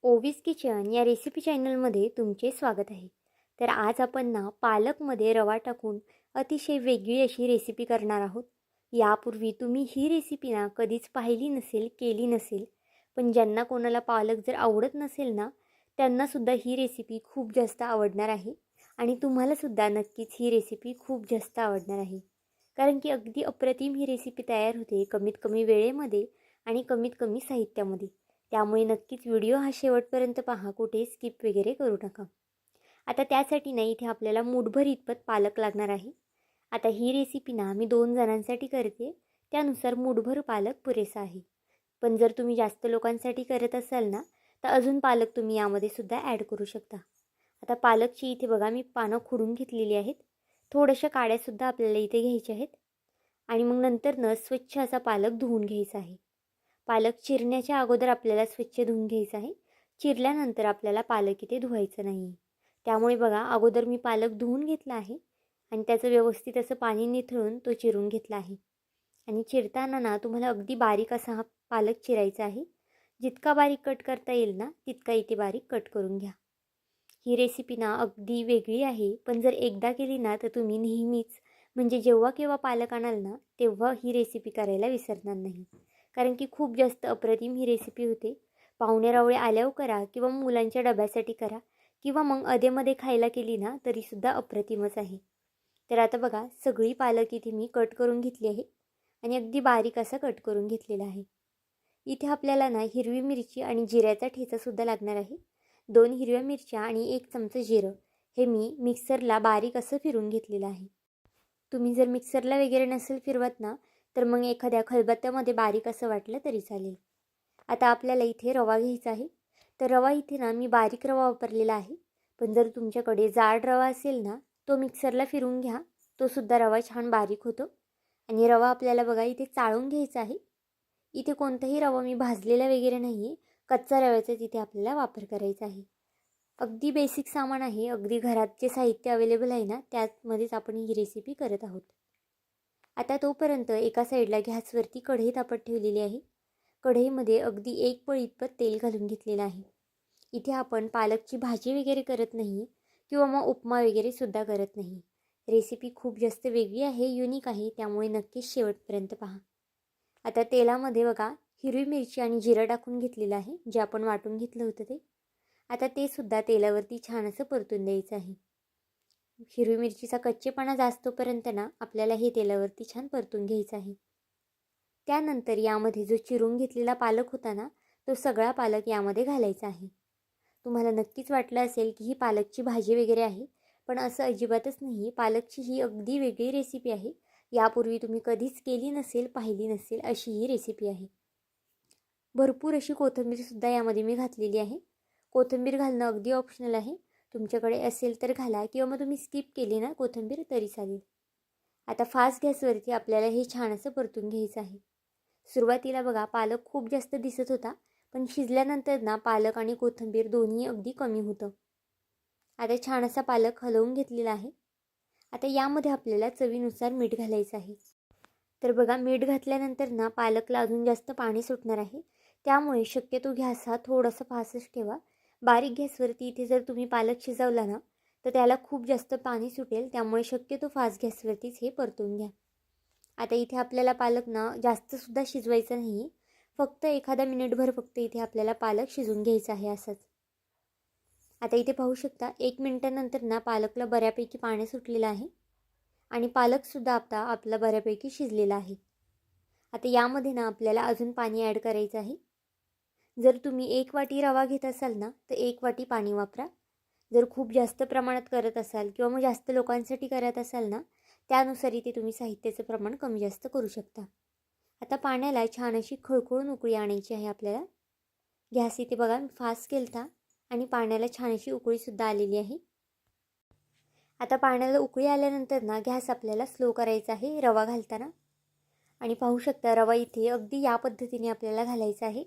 ओवीज kitchen या recipe चॅनलमध्ये तुमचे स्वागत आहे. तर आज आपण ना पालकमध्ये रवा टाकून अतिशय वेगळी अशी रेसिपी करणार आहोत. यापूर्वी तुम्ही ही रेसिपी ना कधीच पाहिली नसेल, केली नसेल, पण ज्यांना कोणाला पालक जर आवडत नसेल ना, त्यांनासुद्धा ही रेसिपी खूप जास्त आवडणार आहे आणि तुम्हालासुद्धा नक्कीच ही रेसिपी खूप जास्त आवडणार आहे. कारण की अगदी अप्रतिम ही रेसिपी तयार होते कमीत कमी वेळेमध्ये आणि कमीत कमी साहित्यामध्ये. त्यामुळे नक्कीच व्हिडिओ हा शेवटपर्यंत पहा, कुठे स्किप वगैरे करू नका. आता त्यासाठी ना इथे आपल्याला मूठभर इतपत पालक लागणार आहे. आता ही रेसिपी ना मी 2 जणांसाठी करते, त्यानुसार मूठभर पालक पुरेसा आहे. पण जर तुम्ही जास्त लोकांसाठी करत असाल ना, तर अजून पालक तुम्ही यामध्ये सुद्धा ॲड करू शकता. आता पालकची इथे बघा मी पानं खुडून घेतलेली आहेत. थोड्याशा काड्यासुद्धा आपल्याला इथे घ्यायच्या आहेत आणि मग नंतर न स्वच्छ असा पालक धुवून घ्यायचा आहे. पालक चिरण्याच्या अगोदर आपल्याला स्वच्छ धुवून घ्यायचं आहे. चिरल्यानंतर आपल्याला पालक इथे धुवायचं नाही. त्यामुळे बघा अगोदर मी पालक धुवून घेतला आहे आणि त्याचं व्यवस्थित असं पाणी निथळून तो चिरून घेतला आहे. आणि चिरताना ना तुम्हाला अगदी बारीक असा हा पालक चिरायचा आहे. जितका बारीक कट करता येईल ना तितका इथे बारीक कट करून घ्या. ही रेसिपी ना अगदी वेगळी आहे, पण जर एकदा केली ना तर तुम्ही नेहमीच म्हणजे जेव्हा केव्हा पालक आणाल ना तेव्हा ही रेसिपी करायला विसरणार नाही. कारण की खूप जास्त अप्रतिम ही रेसिपी होते. पाहुणे-रावळे आल्यावर करा किंवा मुलांच्या डब्यासाठी करा किंवा मग अधेमध्ये खायला केली ना तरीसुद्धा अप्रतिमच आहे. तर आता बघा सगळी पालक इथे मी कट करून घेतली आहे आणि अगदी बारीक असा कट करून घेतलेला आहे. इथे आपल्याला ना हिरवी मिरची आणि जिऱ्याचा ठेचासुद्धा लागणार आहे. 2 हिरव्या मिरच्या आणि 1 चमचा जिरं हे मी मिक्सरला बारीक असं फिरून घेतलेलं आहे. तुम्ही जर मिक्सरला वगैरे नसेल फिरवत ना, तर मग एखाद्या खलबत्त्यामध्ये बारीक असं वाटलं तरी चालेल. आता आपल्याला इथे रवा घ्यायचा आहे. तर रवा इथे ना मी बारीक रवा वापरलेला आहे. पण जर तुमच्याकडे जाड रवा असेल ना, तो मिक्सरला फिरून घ्या. तो सुद्धा रवा छान बारीक होतो. आणि रवा आपल्याला बघा इथे चाळून घ्यायचा आहे. इथे कोणताही रवा मी भाजलेला वगैरे नाही आहे. कच्चा रव्याचा तिथे आपल्याला वापर करायचा आहे. अगदी बेसिक सामान आहे. अगदी घरात जे साहित्य अवेलेबल आहे ना, त्यामध्येच आपण ही रेसिपी करत आहोत. आता तोपर्यंत एका साईडला गॅसवरती कढई तापत ठेवलेली आहे. कढईमध्ये अगदी 1 पळी इतपत तेल घालून घेतलेलं आहे. इथे आपण पालकची भाजी वगैरे करत नाही किंवा मग उपमा वगैरे सुद्धा करत नाही. रेसिपी खूप जास्त वेगळी आहे, युनिक आहे, त्यामुळे नक्कीच शेवटपर्यंत पहा. आता तेलामध्ये बघा हिरवी मिरची आणि जिरं टाकून घेतलेलं आहे, जे आपण वाटून घेतलं होतं ते. आता ते सुद्धा तेलावरती छान असं परतून द्यायचं आहे. हिरवी मिरचीचा कच्चेपणा जास्तोपर्यंत ना आपल्याला हे तेलावरती छान परतून घ्यायचं आहे. त्यानंतर यामध्ये जो चिरून घेतलेला पालक होता ना, तो सगळा पालक यामध्ये घालायचा आहे. तुम्हाला नक्कीच वाटलं असेल की ही पालकची भाजी वगैरे आहे, पण असं अजिबातच नाही. पालकची ही अगदी वेगळी रेसिपी आहे. यापूर्वी तुम्ही कधीच केली नसेल, पाहिली नसेल अशी ही रेसिपी आहे. भरपूर अशी कोथिंबीरसुद्धा यामध्ये मी घातलेली आहे. कोथिंबीर घालणं अगदी ऑप्शनल आहे. तुमच्याकडे असेल तर घाला किंवा मग तुम्ही स्किप केली ना कोथिंबीर तरी चालेल. आता फास्ट गॅसवरती आपल्याला हे छान असं परतून घ्यायचं आहे. सुरुवातीला बघा पालक खूप जास्त दिसत होता, पण शिजल्यानंतर ना पालक आणि कोथिंबीर दोन्ही अगदी कमी होतं. आता छान असा पालक हलवून घेतलेला आहे. आता यामध्ये आपल्याला चवीनुसार मीठ घालायचं आहे. तर बघा मीठ घातल्यानंतर ना पालकला अजून जास्त पाणी सुटणार आहे. त्यामुळे शक्यतो गॅस हा थोडासा फास्टच ठेवा. बारीक गॅसवरती इथे जर तुम्ही पालक शिजवला ना, तर त्याला खूप जास्त पाणी सुटेल. त्यामुळे शक्यतो फास्ट गॅसवरतीच हे परतून घ्या. आता इथे आपल्याला पालक ना जास्तसुद्धा शिजवायचं नाही. फक्त एखादा मिनिटभर फक्त इथे आपल्याला पालक शिजून घ्यायचा आहे असंच. आता इथे पाहू शकता 1 मिनिटानंतर ना पालकला बऱ्यापैकी पाणी सुटलेलं आहे आणि पालकसुद्धा आता आपला बऱ्यापैकी शिजलेला आहे. आता यामध्ये ना आपल्याला अजून पाणी ॲड करायचं आहे. जर तुम्ही 1 वाटी रवा घेत असाल ना, तर 1 वाटी पाणी वापरा. जर खूप जास्त प्रमाणात करत असाल किंवा मग जास्त लोकांसाठी करत असाल ना, त्यानुसार इथे तुम्ही साहित्याचं प्रमाण कमी जास्त करू शकता. आता पाण्याला छान अशी खळखळून उकळी आणायची आहे आपल्याला. गॅस इथे बघा मी फास्ट केलता आणि पाण्याला छान अशी उकळीसुद्धा आलेली आहे. आता पाण्याला उकळी आल्यानंतर ना गॅस आपल्याला स्लो करायचा आहे रवा घालताना. आणि पाहू शकता रवा इथे अगदी या पद्धतीने आपल्याला घालायचा आहे.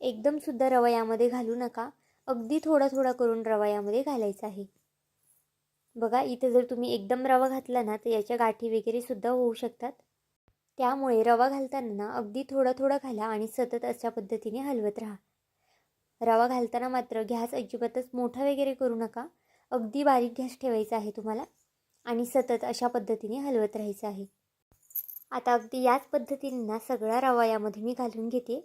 एकदमसुद्धा रवा यामध्ये घालू नका. अगदी थोडा थोडा करून रवा यामध्ये घालायचा आहे. बघा इथे जर तुम्ही एकदम रवा घातला ना, तर याच्या गाठी वगैरे सुद्धा होऊ शकतात. त्यामुळे रवा घालताना ना अगदी थोडा थोडा घाला आणि सतत अशा पद्धतीने हलवत राहा. रवा घालताना मात्र गॅस अजिबातच मोठा वगैरे करू नका. अगदी बारीक गॅस ठेवायचा आहे तुम्हाला आणि सतत अशा पद्धतीने हलवत राहायचं आहे. आता अगदी याच पद्धतीने ना सगळा रवा यामध्ये मी घालून घेते.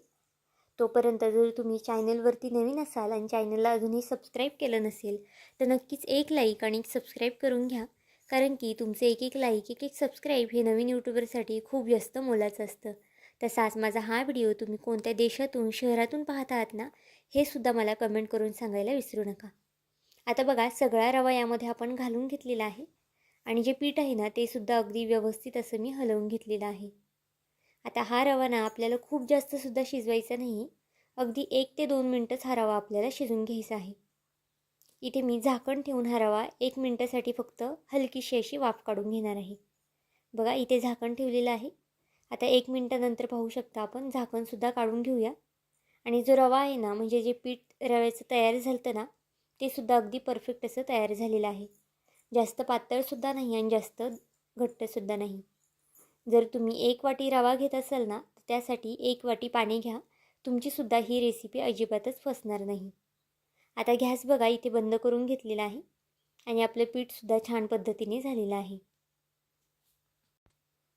तोपर्यंत जर तुम्ही चॅनलवरती नवीन असाल आणि चॅनलला अजूनही सबस्क्राईब केलं नसेल तर नक्कीच एक लाईक आणि एक सबस्क्राईब करून घ्या. कारण की तुमचे एक एक लाईक एक एक सबस्क्राईब हे नवीन यूट्यूबरसाठी खूप जास्त मोलाचं असतं. तसाच माझा हा व्हिडिओ तुम्ही कोणत्या देशातून शहरातून पाहत आहात ना हे सुद्धा मला कमेंट करून सांगायला विसरू नका. आता बघा सगळा रवा यामध्ये आपण घालून घेतलेला आहे आणि जे पीठ आहे ना ते सुद्धा अगदी व्यवस्थित असं मी हलवून घेतलेलं आहे. आता हा रवा ना आपल्याला खूप जास्तसुद्धा शिजवायचा नाही. अगदी 1 ते 2 मिनटंच हा रवा आपल्याला शिजवून घ्यायचा आहे. इथे मी झाकण ठेवून हा रवा 1 मिनटासाठी फक्त हलकीशी अशी वाफ काढून घेणार आहे. बघा इथे झाकण ठेवलेलं आहे. आता 1 मिनटानंतर पाहू शकता आपण झाकणसुद्धा काढून घेऊया. आणि जो रवा आहे ना म्हणजे जे पीठ रव्याचं तयार झालं ना ते सुद्धा अगदी परफेक्ट असं तयार झालेलं आहे. जास्त पातळसुद्धा नाही आणि जास्त घट्टसुद्धा नाही. जर तुम्ही 1 वाटी रवा घेत असाल ना तर त्यासाठी 1 वाटी पाणी घ्या. तुमचीसुद्धा ही रेसिपी अजिबातच फसणार नाही. आता गॅस बघा इथे बंद करून घेतलेला आहे आणि आपलं पीठसुद्धा छान पद्धतीने झालेलं आहे.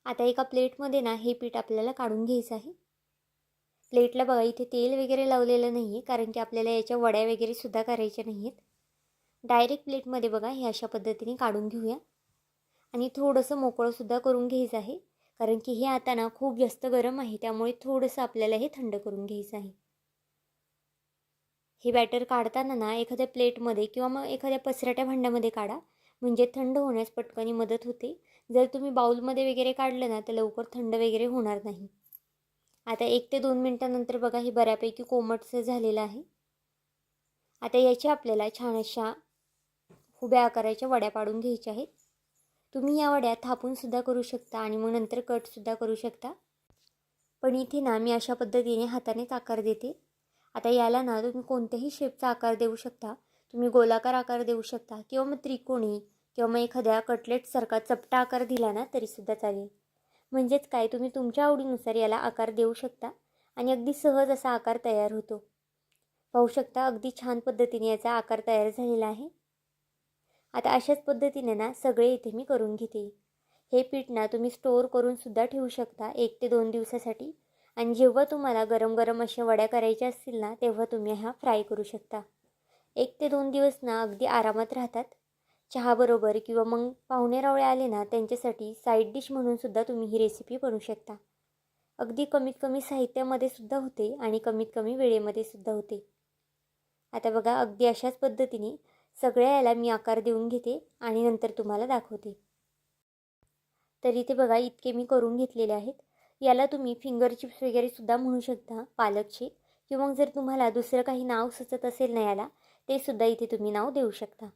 आता एका प्लेटमध्ये ना हे पीठ आपल्याला काढून घ्यायचं आहे. प्लेटला बघा इथे तेल वगैरे लावलेलं नाही आहे कारण की आपल्याला याच्या वड्या वगैरे सुद्धा करायच्या नाही आहेत. डायरेक्ट प्लेटमध्ये बघा हे अशा पद्धतीने काढून घेऊया आणि थोडंसं मोकळंसुद्धा करून घ्यायचं आहे. कारण की हे आता ना खूप जास्त गरम आहे त्यामुळे थोडंसं आपल्याला हे थंड करून घ्यायचं आहे. हे बॅटर काढताना ना एखाद्या प्लेटमध्ये किंवा मग एखाद्या पसरट्या भांड्यामध्ये काढा म्हणजे थंड होण्यास पटकन मदत होते. जर तुम्ही बाउलमध्ये वगैरे काढलं ना तर लवकर थंड वगैरे होणार नाही. आता 1 ते 2 मिनटानंतर बघा हे बऱ्यापैकी कोमटसं झालेलं आहे. आता याच्या आपल्याला छान अशा उभ्या आकाराच्या वड्या पाडून घ्यायच्या आहेत. तुम्ही या वड्या थापूनसुद्धा करू शकता आणि मग नंतर कटसुद्धा करू शकता. पण इथे ना मी अशा पद्धतीने हातानेच आकार देते. आता याला ना तुम्ही कोणत्याही शेपचा आकार देऊ शकता. तुम्ही गोलाकार आकार देऊ शकता किंवा मग त्रिकोणी किंवा मग एखाद्या कटलेटसारखा चपटा आकार दिला ना तरीसुद्धा चालेल. म्हणजेच काय तुम्ही तुमच्या आवडीनुसार याला आकार देऊ शकता आणि अगदी सहज असा आकार तयार होतो. पाहू शकता अगदी छान पद्धतीने याचा आकार तयार झालेला आहे. आता अशाच पद्धतीने ना सगळे इथे मी करून घेते. हे पीठ ना तुम्ही स्टोअर करूनसुद्धा ठेवू शकता 1 ते 2 दिवसासाठी आणि जेव्हा तुम्हाला गरम गरम अशा वड्या करायच्या असतील ना तेव्हा तुम्ही हा फ्राय करू शकता. 1 ते 2 दिवस ना अगदी आरामात राहतात. चहाबरोबर किंवा मग पाहुणे-रावळे आले ना त्यांच्यासाठी साईड डिश म्हणूनसुद्धा तुम्ही ही रेसिपी बनवू शकता. अगदी कमीत कमी साहित्यामध्ये सुद्धा होते आणि कमीत कमी वेळेमध्ये सुद्धा होते. आता बघा अगदी अशाच पद्धतीने सगळ्या याला मी आकार देऊन घेते आणि नंतर तुम्हाला दाखवते. तर इथे बघा इतके मी करून घेतलेले आहेत. याला तुम्ही फिंगर चिप्स वगैरे सुद्धा म्हणू शकता पालकचे किंवा मग जर तुम्हाला दुसरं काही नाव सुचत असेल ना याला ते सुद्धा इथे तुम्ही नाव देऊ शकता.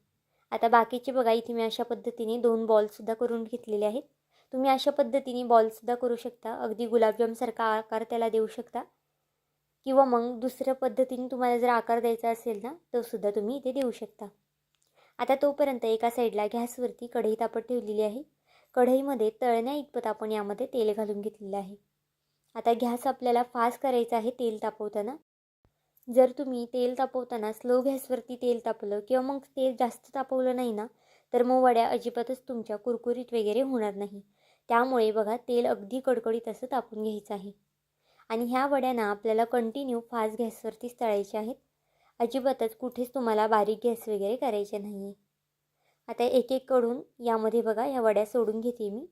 आता बाकीचे बघा इथे मी अशा पद्धतीने 2 बॉलसुद्धा करून घेतलेले आहेत. तुम्ही अशा पद्धतीने बॉलसुद्धा करू शकता. अगदी गुलाबजामसारखा आकार त्याला देऊ शकता किंवा मग दुसऱ्या पद्धतीने तुम्हाला जर आकार द्यायचा असेल ना तो सुद्धा तुम्ही इथे देऊ शकता. आता तोपर्यंत एका साईडला गॅसवरती कढई तापत ठेवलेली आहे. कढईमध्ये तळण्या इतपत आपण यामध्ये तेल घालून घेतलेलं आहे. आता गॅस आपल्याला फास्ट करायचा आहे तेल तापवताना. जर तुम्ही तेल तापवताना स्लो गॅसवरती तेल तापलं किंवा मग तेल जास्त तापवलं नाही ना तर मग वड्या अजिबातच तुमच्या कुरकुरीत वगैरे होणार नाही. त्यामुळे बघा तेल अगदी कडकडीत असं तापून घ्यायचं आहे आणि ह्या वड्या ना आपल्याला कंटिन्यू फास्ट गॅसवरतीच तळायच्या आहेत. अजिबातच कुठेच तुम्हाला बारीक गॅस वगैरे करायचे नाही आहे. आता एक एक कडून यामध्ये बघा ह्या वड्या सोडून घेते मी.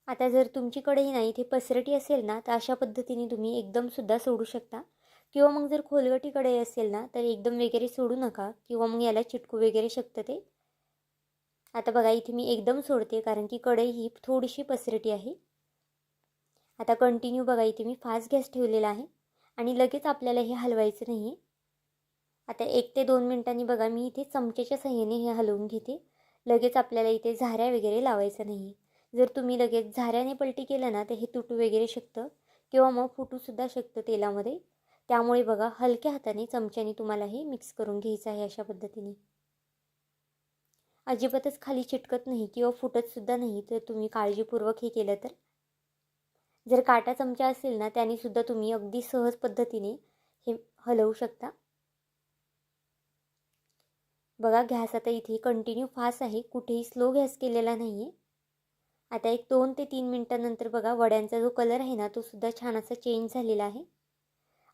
आता जर तुमची कढई ना इथे पसरटी असेल ना तर अशा पद्धतीने तुम्ही एकदमसुद्धा सोडू शकता किंवा मग जर खोलगटी कढई असेल ना तर एकदम वगैरे सोडू नका किंवा मग याला चिटकू वगैरे शकतं ते. आता बघा इथे मी एकदम सोडते कारण की कढई ही थोडीशी पसरटी आहे. आता कंटिन्यू बघा इथे मी फास्ट गॅस ठेवलेला आहे आणि लगेच आपल्याला हे हलवायचं नाही आहे. आता 1 ते 2 मिनटांनी बघा मी इथे चमच्याच्या साहाय्याने हे हलवून घेते. लगेच आपल्याला इथे झाऱ्या वगैरे लावायचं नाही आहे. जर तुम्ही लगेच झाऱ्याने पलटी केलं ना तर हे तुटू वगैरे शकतं किंवा मग फुटूसुद्धा शकतं तेलामध्ये. त्यामुळे बघा हलक्या हाताने चमच्याने तुम्हाला हे मिक्स करून घ्यायचं आहे अशा पद्धतीने. अजिबातच खाली चिटकत नाही किंवा फुटतसुद्धा नाही तर तुम्ही काळजीपूर्वक हे केलं तर. जर काटा चमचा असेल ना त्यानेसुद्धा तुम्ही अगदी सहज पद्धतीने हे हलवू शकता. बघा गॅस आता इथे कंटिन्यू फास्ट आहे, कुठेही स्लो गॅस केलेला नाही आहे. आता एक 2 ते 3 मिनटानंतर बघा वड्यांचा जो कलर आहे ना तो सुद्धा छान असा चेंज झालेला आहे.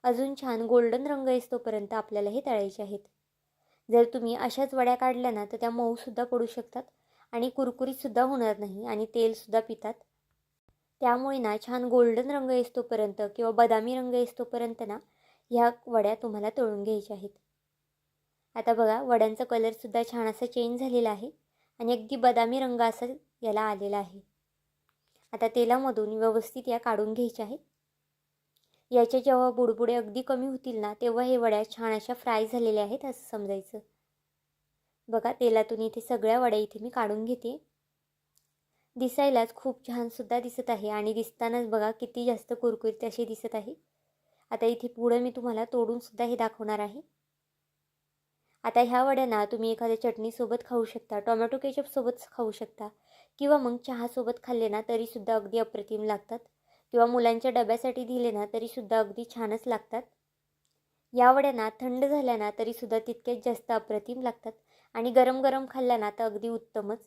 अजून छान गोल्डन रंग येईस्तोपर्यंत आपल्याला हे तळायचे आहेत. जर तुम्ही अशाच वड्या काढल्या ना तर त्या मऊसुद्धा पडू शकतात आणि कुरकुरीतसुद्धा होणार नाही आणि तेलसुद्धा पितात. त्यामुळे ना छान गोल्डन रंग येईस्तोपर्यंत किंवा बदामी रंग येईस्तोपर्यंत ना ह्या वड्या तुम्हाला तळून घ्यायच्या आहेत. आता बघा वड्यांचा कलरसुद्धा छान असा चेंज झालेला आहे आणि अगदी बदामी रंग असा याला आलेला आहे. आता तेलामधून व्यवस्थित या काढून घ्यायच्या आहेत. याच्या जेव्हा बुडबुडे अगदी कमी होतील ना तेव्हा हे वड्या छान अशा फ्राय झालेल्या आहेत असं समजायचं. बघा तेलातून इथे सगळ्या वड्या इथे मी काढून घेते. दिसायलाच खूप छानसुद्धा दिसत आहे आणि दिसतानाच बघा किती जास्त कुरकुरीत असे दिसत आहे. आता इथे पुढं मी तुम्हाला तोडूनसुद्धा हे दाखवणार आहे. आता ह्या वड्यांना तुम्ही एखाद्या चटणीसोबत खाऊ शकता, टोमॅटो केचपसोबत खाऊ शकता किंवा मग चहासोबत खाल्ले ना तरीसुद्धा अगदी अप्रतिम लागतात किंवा मुलांच्या डब्यासाठी दिले ना तरीसुद्धा अगदी छानच लागतात. या वड्यांना थंड झाल्या ना तरीसुद्धा तितक्याच जास्त अप्रतिम लागतात आणि गरम गरम खाल्ल्या ना तर अगदी उत्तमच.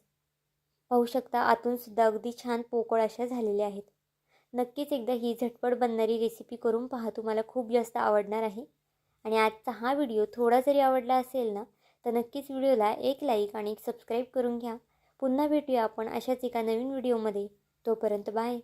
पाहू शकता आतूनसुद्धा अगदी छान पोकळ अशा झालेल्या आहेत. नक्कीच एकदा ही झटपट बनणारी रेसिपी करून पहा, तुम्हाला खूप जास्त आवडणार आहे. आणि आजचा हा व्हिडिओ थोडा जरी आवडला असेल ना तर नक्कीच व्हिडिओला एक लाईक आणि एक सबस्क्राईब करून घ्या. पुन्हा भेटूया आपण अशाच एका नवीन व्हिडिओमध्ये. तोपर्यंत बाय.